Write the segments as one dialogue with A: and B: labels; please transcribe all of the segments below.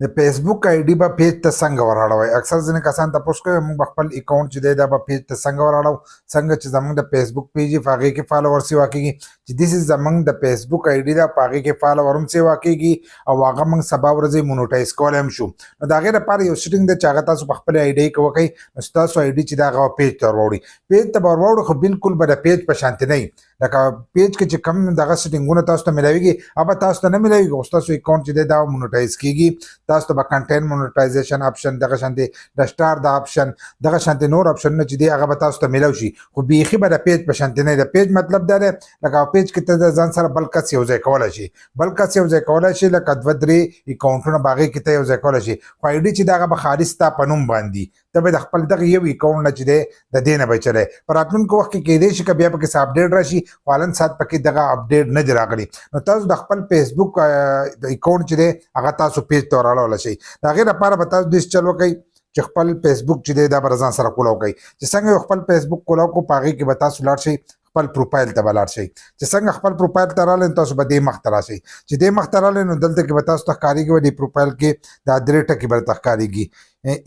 A: د فیسبوک آی ډي به پیج ته څنګه وراړوئ. اکثر ځینې کسان تپوس کوي موږ به خپل اکاونټ چې دی دا به پیج ته څنګه وراړو. څنګه چې زموږ د فیسبوک پیج په هغې کې فالوور سیوا کېږي چې دیس زموږ د فیسبوک آی ډي ده په هغې کې فالوور هم سیوا کېږي او هغه موږ سبا ورځې مونوټایز کولی هم شو. نو د هغې لپاره یو سیټینګ ده چې هغه تاسو په خپلې آی ډي کې وکئ. نو ستاسو آی ډي چې ده هغه پیج ته وروړي. پیج ته به وروړو خو بلکل به د پیج په شانتې نه وي. لکه پیج کې چې کوم دغه سیټینګونه تاسو ته ملاویږي هغه تاسو ته نه ملاویږي. خو ستاسو اکاونټ چې دی دا مونوټایز کېږي. تاسو ته به کنټینټ مونوټایزیشن اپشن دغه شانتې د سټار د اپشن دغه شانتې نور اپشنونه چې دی هغه به تاسو ته میلاو شي. خو بیخي به د پیج په شانتې نه. د پیج مطلب دا دی لکه پیج کې ته د ځان سره بل کس یو ځای کولی شي. بل کس یو ځای کولی شي لکه 2-3 اکاونټونه به هغې کې ته یو ځای کولی شي. خو آی ډي چې د هغه به خالي ستا په نوم باندې ته به د خپل دغه یو اکاونټ نه چې دی د دې نه به چلی. په راتلونکي وخت کې کیدای شي که بیا پکې څه اپډیټ راشي خو حالن سات پکې دغه اپډیټ نه دی راغلی. نو تاسو د خپل فیسبوک اکاونټ چې دی هغه تاسو پیج ته وراړولی شئ. د هغې لپاره به تاسو داسې چل وکئ چې خپل فیسبوک چې دی دا به ځان سره کولاو کوئ. چې څنګه یو خپل فیسبوک کولاو کړو په هغې کې به تاسو لاړ شئ خپل پروفایل ته به لاړ شئ. چې څنګه خپل پروفایل ته راغلی نو تاسو به دې مخ ته راشئ. چې دې مخ ته راغلی نو دلته کې به تاسو ته ښکارېږي دې پروفایل کې دا 3 ټکي به درته ښکارېږي.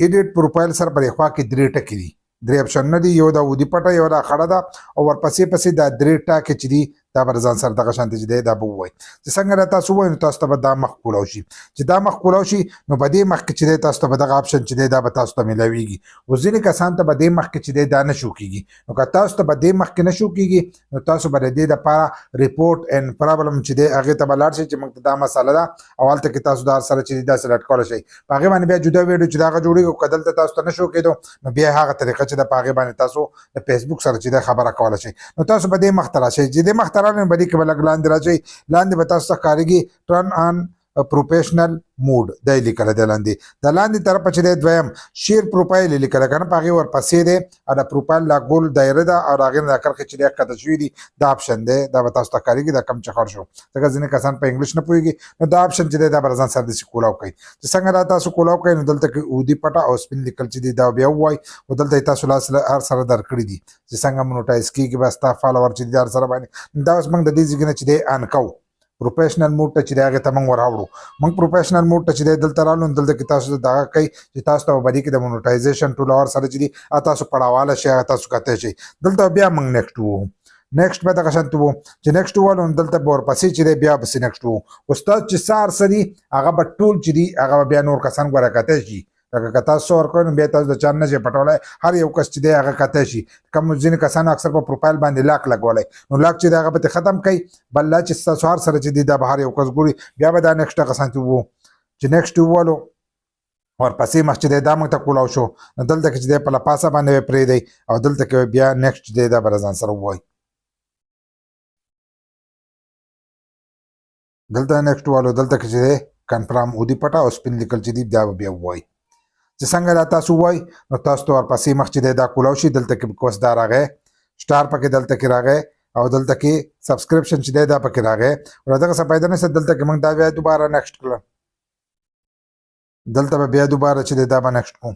A: ایډیټ پروفایل سره په دې خوا کې 3 ټکي دي. 3 اپشنونه دي. یو دا ودي پټه یو دا خړه ده او ورپسې پسې دا 3 ټاکې چې دي دا به ځان سره دغه شانتې چې دی دا به ووایي. چې څنګه دا تاسو ووایي نو تاسو ته به دا مخ کولاو شي. چې دا مخ کولاو شي نو په دې مخ کې چې دی تاسو ته به دغه اپشن چې دی دا به تاسو ته میلاویږي. اوس ځینې کسان ته به دې مخ کې چې دی دا نه شو کېږي. نو که تاسو ته به دې مخ کې نه شو کېږي نو تاسو به د دې دپاره ریپورټ اینډ پرابلم چې دی هغې ته به لاړ شئ چې موږ ته دا مسله ده او هلته کې تاسو دا سره چې دی دا سلیکټ کولی شئ. په هغې باندې بیا جدا ویډیو چې د هغه جوړېږي او که دلته تاسو ته نه شو کېدو نو بیا هغه طریقه چې ده په هغې باندې تاسو د فیسبوک سره چې دی خبره کولی شئ. نو تاسو به دې مخ ته راشئ. چې دې مخ ته راغلئ نو به دې کې به لږ لاندې راشئ. لاندې به تاسو ته ښکارېږي ټرن آن پروفیشنل موډ دا یې لیکلی دی لاندې. د لاندې طرفه چې دی دویم شیر پروفایل یې لیکلی که نه په هغې ورپسې دی او د پروفایل دا ګول دایره ده او د هغې نه دا کرښې چې دی ښکته شوي دي دا اپشن دی. دا به تاسو ته ښکارېږي دا کم چې خړ شو ځکه ځینې کسان په انګلیش نه پوهېږي. نو دا اپشن چې دی دا به ځان سره داسې کولاو کوئ. چې څنګه دا تاسو کولاو کوئ نو دلته کې اودي پټه او سپین لیکل چې دی دا بیا ووایي او دلته یې تاسو لاس هر سره درکړي دي چې څنګه مونوټایز کېږي به ستا فالوور چې دی هر سره باندې. دا اوس موږ د دې ځای نه چې دی آن کوو پروفیشنل موډ ته چې دی هغې ته موږ وراوړو. موږ پروفیشنل موډ ته چې دی دلته رالو نو دلته کې تاسو دغه کوئ چې تاسو ته به په دې کې د مونوټایزیشن ټولور سره چې دي هغه تاسو پړاواله شئ هغه تاسو کتی شئ. دلته بیا موږ نیکسټ ووهو. نیکسټ به دغه شانتې وو چې نیکسټ ووالو نو دلته به ورپسې چې دی بیا پسې نیکسټ ووهو. اوس تاسو چې څه هر څه دي هغه به ټول چې دي هغه به بیا نور کسان ګوره کتی شي. لکه که تاسو ورکوئ نو بیا تاسو د چا نه شئ پټولی. هر یو کس چې دی هغه کتی شي. کوم ځینې کسانو اکثر په پروفایل باندې لاک لګولی نو لاک چې دی هغه به ترې ختم کوئ. بل لا چې ستاسو هر سره چې دی دا به هر یو کس ګوري. بیا به دا نیکسټ هغه شانتې ووهو چې نیکسټ ووالو ورپسې مخ چې دی دا موږ ته کولاو شو نو دلته کې چې دی په لپاسه باندې به پرېږدئ او دلته کې بیا نیکسټ چې دی دا به ځان سره ووایي. دلته نیکسټ والو دلته کې چې دی کنفرم اودي پټه او سپین لیکل چې دی دا به بیا ووایي. چې څنګه دا تاسو ووایي نو تاسو ته ورپسې مخ چې دی دا کولاو شي. دلته کې کوس دا راغی سټار پکې دلته کې راغی او دلته کې سبسکرپشن چې دی دا پکې راغی. او دغه څه فایده نشته. دلته کې موږ دا بیا دوباره نیکسټ کړه. دلته به بیا دوباره چې دی دا به نیکسټ کوو.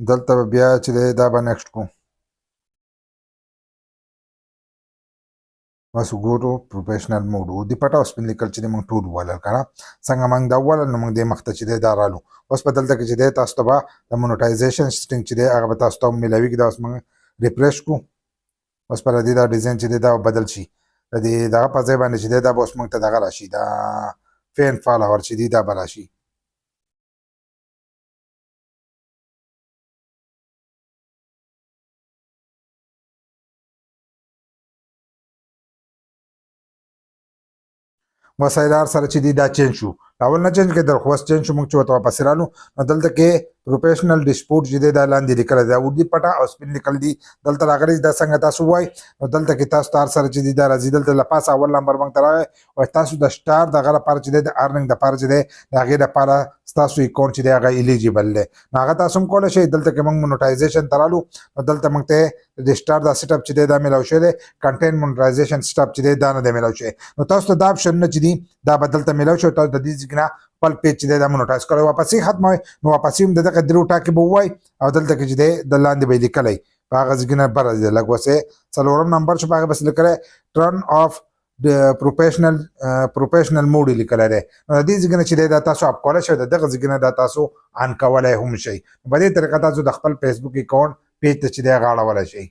A: دلته به بیا چې دی دا به نیکسټ کوو. بس وګورو پروفیشنل موډ ودي پټه او سپین لیکل چې دی موږ ټول ووالل که نه. څنګه موږ دا ووالل نو موږ دې مخ ته چې دی دا رالو. اوس په دلته کې چې دی تاسو ته به د مونوټایزیشن سیټینګ چې دی هغه به تاسو ته هم میلاویږي. دا اوس موږ ریفریش کړو. اوس پر دې دا ډیزاین چې دی دا بدل شي. د دې دغه په ځای باندې چې دی دا به اوس موږ ته دغه راشي دا فین فالوور چې دی دا به راشي. وسایل هر سره چې دی دا چینج شو. اول نه چینج کېدل خو اوس چینج شو. موږ چې ورته واپسې رالو نو دلته کې پروفیشنل ډیسپورټ چې دی دا لاندې لیکلی دی اودي پټه او سپین لیکل دي دلته راغلی. دا څنګه تاسو ووایي نو دلته کې تاسو ته هر سره چې دی دا راځي. دلته له پاسه اول نمبر موږ ته راغی او تاسو د سټار دغه لپاره چې دی د ارننګ دپاره چې دی د هغې دپاره ستاسو اکاونټ چې دی هغه ایلیجیبل دی نو هغه تاسو هم کولی شئ. دلته کې موږ مونوټایزیشن ته رالو نو دلته موږ ته د سټار دا سیټ اپ چې دی دا میلاو شوی دی. کنټینټ مونوټایزیشن سیټ اپ چې دی دا نه دی میلاو شوی. نو تاسو ته دا اپشنونه چې دي دا به دلته میلاو شوی. تاسو د دې ځای نه خپل پیج چې دی دا مونوټایز کړی واپسې ختموئ نو واپسې هم د دغه 3 ټاکې به ووایي او دلته کې چې دی د لاندې به یې لیکلی په هغه ځای نه بره دی لږ وسې څلورم نمبر چې په هغه بس لیکلی ټرن آف پروفیشنل موډ لیکلی دی. نو د دې ځای نه چې دی دا تاسو اپ کولی شئ، د دغه ځای نه دا تاسو آن کولی هم شئ. په دې طریقه تاسو د خپل فیسبوک اکاونټ پیج ته چې دی هغه اړولی شئ.